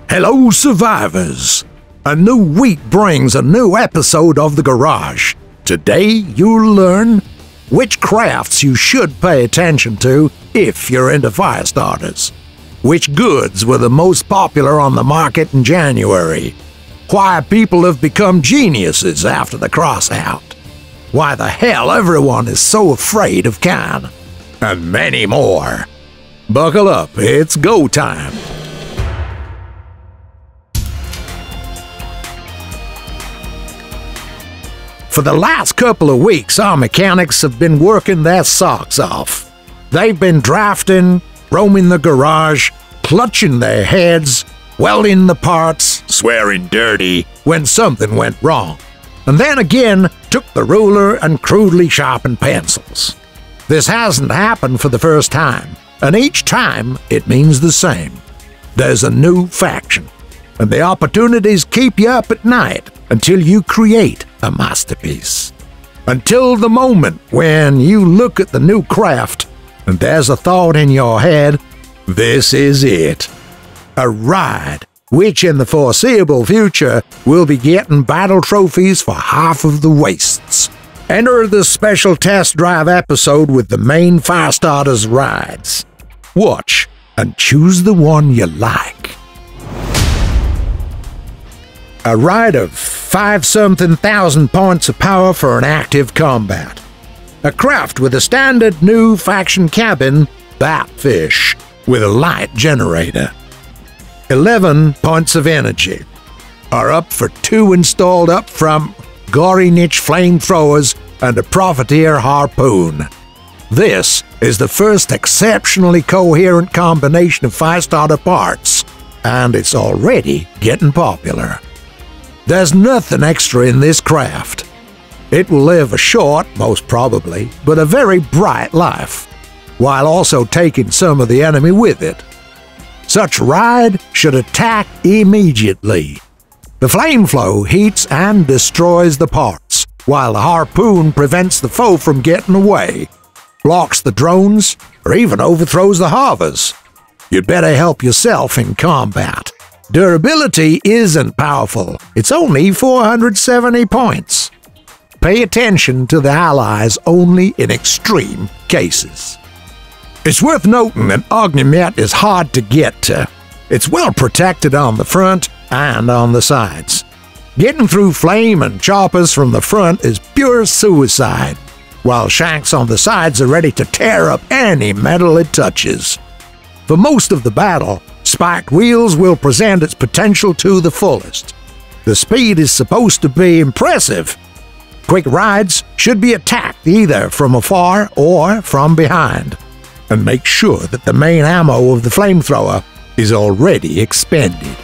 Hello, survivors! A new week brings a new episode of The Garage. Today, you'll learn which crafts you should pay attention to if you're into Firestarters, which goods were the most popular on the market in January, why people have become geniuses after the Crossout, why the hell everyone is so afraid of Khan, and many more. Buckle up, it's go time! For the last couple of weeks, our mechanics have been working their socks off. They've been drafting, roaming the garage, clutching their heads, welding the parts, swearing dirty when something went wrong, and then again took the ruler and crudely sharpened pencils. This hasn't happened for the first time, and each time it means the same. There's a new faction, and the opportunities keep you up at night until you create a masterpiece. Until the moment when you look at the new craft and there's a thought in your head, this is it. A ride, which in the foreseeable future will be getting battle trophies for half of the wastes. Enter the special test drive episode with the main Firestarters rides. Watch and choose the one you like. A ride of 5-something thousand points of power for an active combat. A craft with a standard new faction cabin, Batfish, with a light generator. 11 points of energy. Are up for 2 installed up from gory niche flamethrowers and a profiteer harpoon. This is the first exceptionally coherent combination of Firestarter parts, and it's already getting popular. There's nothing extra in this craft. It will live a short, most probably, but a very bright life, while also taking some of the enemy with it. Such ride should attack immediately. The flame flow heats and destroys the parts, while the harpoon prevents the foe from getting away, blocks the drones, or even overthrows the hovers. You'd better help yourself in combat. Durability isn't powerful, it's only 470 points. Pay attention to the allies only in extreme cases. It's worth noting that Ognimet is hard to get to. It's well protected on the front and on the sides. Getting through flame and choppers from the front is pure suicide, while shanks on the sides are ready to tear up any metal it touches. For most of the battle, spiked wheels will present its potential to the fullest. The speed is supposed to be impressive. Quick rides should be attacked either from afar or from behind, and make sure that the main ammo of the flamethrower is already expended.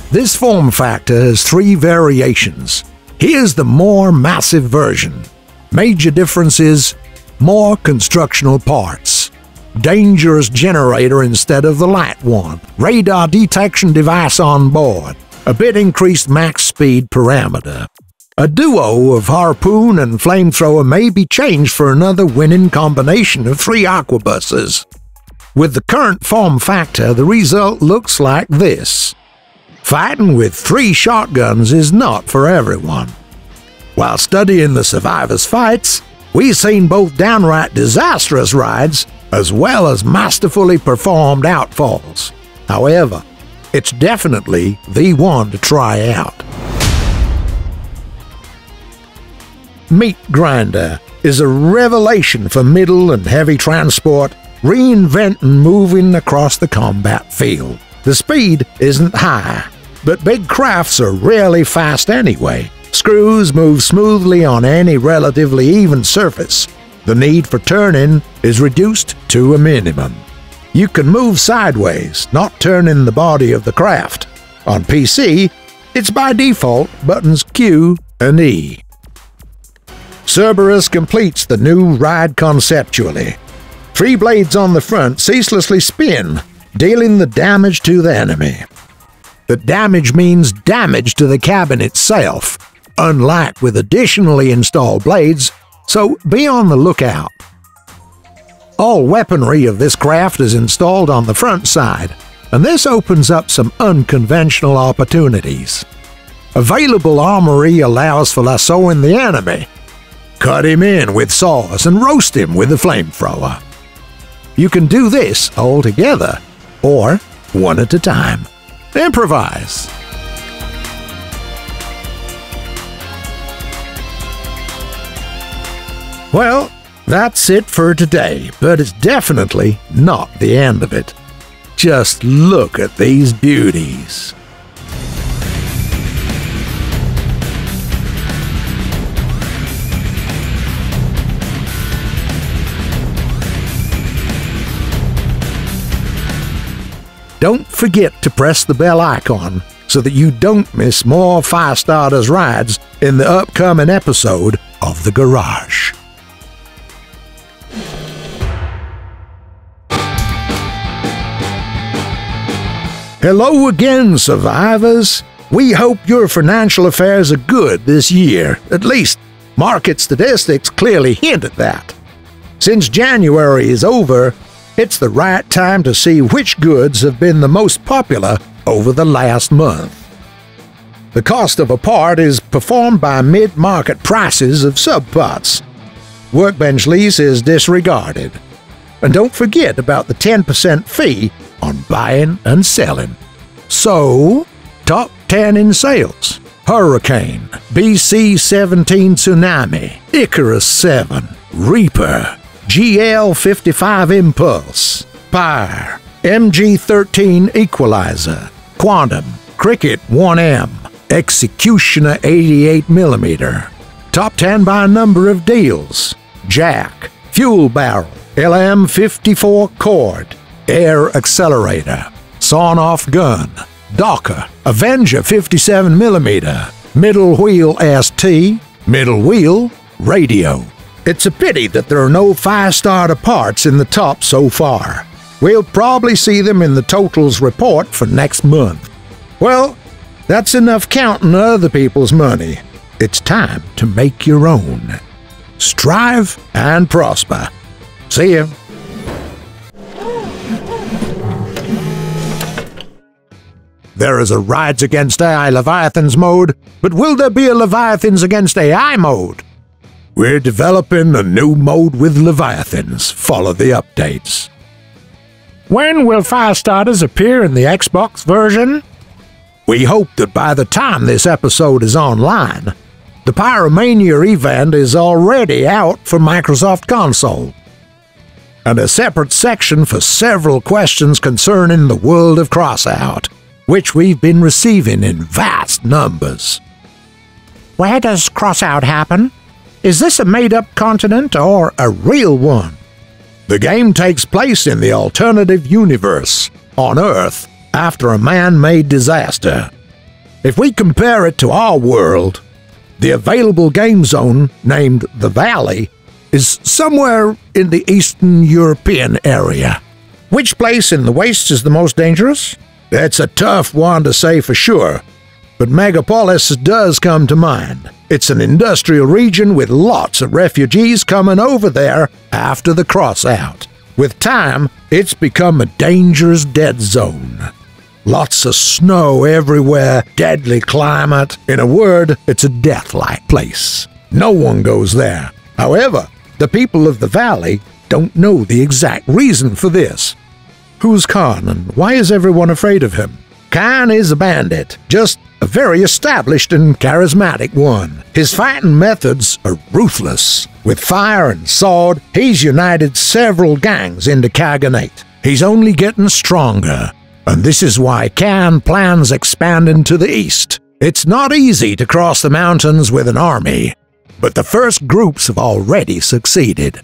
This form factor has 3 variations. Here's the more massive version. Major differences: more constructional parts, dangerous generator instead of the light one, radar detection device on board, a bit increased max speed parameter. A duo of harpoon and flamethrower may be changed for another winning combination of 3 aquabuses. With the current form factor, the result looks like this. Fighting with 3 shotguns is not for everyone. While studying the survivors' fights, we've seen both downright disastrous rides as well as masterfully performed outfalls. However, it's definitely the one to try out. Meat Grinder is a revelation for middle and heavy transport, reinventing moving across the combat field. The speed isn't high, but big crafts are rarely fast anyway. Screws move smoothly on any relatively even surface. The need for turning is reduced to a minimum. You can move sideways, not turning the body of the craft. On PC, it's by default buttons Q and E. Cerberus completes the new ride conceptually. 3 blades on the front ceaselessly spin, dealing the damage to the enemy. The damage means damage to the cabin itself. unlike with additionally installed blades, so be on the lookout. All weaponry of this craft is installed on the front side, and this opens up some unconventional opportunities. Available armory allows for lassoing the enemy. Cut him in with saws and roast him with a flamethrower. You can do this all together, or one at a time. Improvise. Well, that's it for today, but it's definitely not the end of it. Just look at these beauties. Don't forget to press the bell icon so that you don't miss more Firestarters rides in the upcoming episode of The Garage. Hello again, survivors! We hope your financial affairs are good this year. At least, market statistics clearly hint at that. Since January is over, it's the right time to see which goods have been the most popular over the last month. The cost of a part is performed by mid-market prices of subparts. Workbench lease is disregarded. And don't forget about the 10% fee on buying and selling. So, top 10 in sales: Hurricane, BC-17 Tsunami, Icarus 7, Reaper, GL-55 Impulse, Pyre, MG-13 Equalizer, Quantum, Cricket 1M, Executioner 88mm. Top 10 by number of deals: Jack, Fuel Barrel, LM-54 Cord, Air Accelerator, Sawn-Off Gun, Docker, Avenger 57mm, Middle Wheel ST, Middle Wheel, Radio. It's a pity that there are no Firestarter parts in the top so far. We'll probably see them in the totals report for next month. Well, that's enough counting other people's money. It's time to make your own. Strive and prosper. See ya. There is a Rides Against AI Leviathans mode, but will there be a Leviathans Against AI mode? We're developing a new mode with Leviathans. Follow the updates. When will Firestarters appear in the Xbox version? We hope that by the time this episode is online, the Pyromania event is already out for Microsoft Console, and a separate section for several questions concerning the world of Crossout, which we've been receiving in vast numbers. Where does Crossout happen? Is this a made-up continent or a real one? The game takes place in the alternative universe, on Earth, after a man-made disaster. If we compare it to our world, the available game zone, named the Valley, is somewhere in the Eastern European area. Which place in the Waste is the most dangerous? It's a tough one to say for sure, but Megapolis does come to mind. It's an industrial region with lots of refugees coming over there after the Crossout. With time, it's become a dangerous dead zone. Lots of snow everywhere, deadly climate. In a word, it's a death-like place. No one goes there. However, the people of the Valley don't know the exact reason for this. Who's Khan, and why is everyone afraid of him? Khan is a bandit, just a very established and charismatic one. His fighting methods are ruthless. With fire and sword, he's united several gangs into Khaganate. He's only getting stronger, and this is why Khan plans expanding to the east. It's not easy to cross the mountains with an army, but the first groups have already succeeded.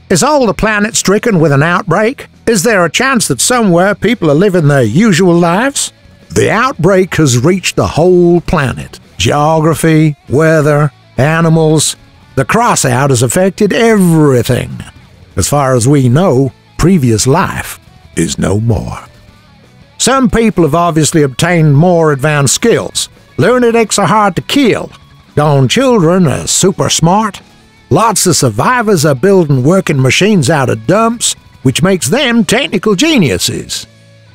Is all the planet stricken with an outbreak? Is there a chance that somewhere people are living their usual lives? The outbreak has reached the whole planet. Geography, weather, animals. The Crossout has affected everything. As far as we know, previous life is no more. Some people have obviously obtained more advanced skills. Lunatics are hard to kill, Gone children are super smart. Lots of survivors are building working machines out of dumps, which makes them technical geniuses.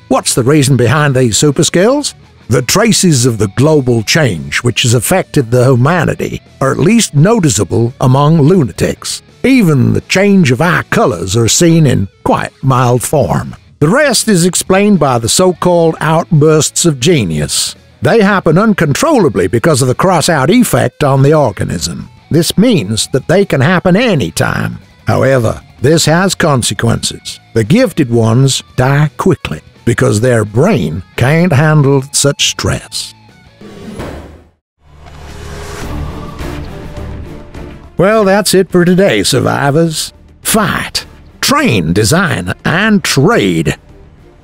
What's the reason behind these super skills? The traces of the global change which has affected the humanity are at least noticeable among lunatics. Even the change of eye colors are seen in quite mild form. The rest is explained by the so-called outbursts of genius. They happen uncontrollably because of the crossout effect on the organism. This means that they can happen anytime. However, this has consequences. The gifted ones die quickly because their brain can't handle such stress. Well, that's it for today, survivors. Fight, train, design, and trade.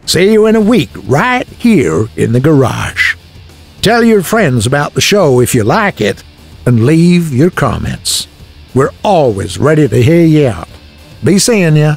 See you in a week right here in the garage. Tell your friends about the show if you like it, and leave your comments. We're always ready to hear you out. Be seeing ya.